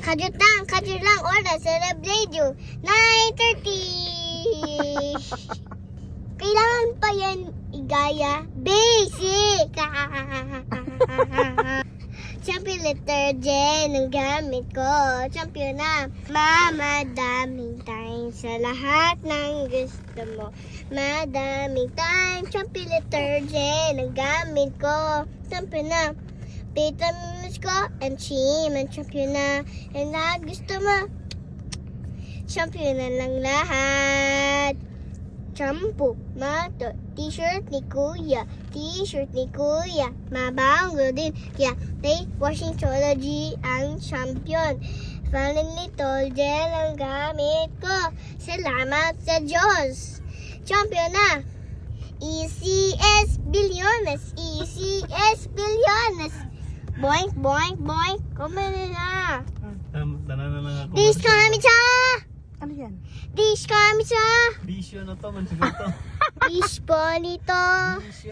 Kadyo lang, oras, celebrate you. 9:30. Kailangan pa yan igaya. Basic. Champion letter J ang gamit ko. Champion na. Madaming time sa lahat ng gusto mo. Madaming time. Champion letter J ang gamit ko. Champion na. Vitamins ko and chim and champion na. And lahat gusto mo. Champion na lang lahat. Shampoo, mato, t-shirt ni kuya, mabango din, kaya may washing trilogy ang champion. Fallen little gel ang gamit ko, salamat sa Diyos. Champion na, ECS Bilyones, boink, boink, boink, kumana na. Dish kami sa! Ano yan? Dish kami sa! Bisyo na to, man siguro to. Dish po nito. Bisyo.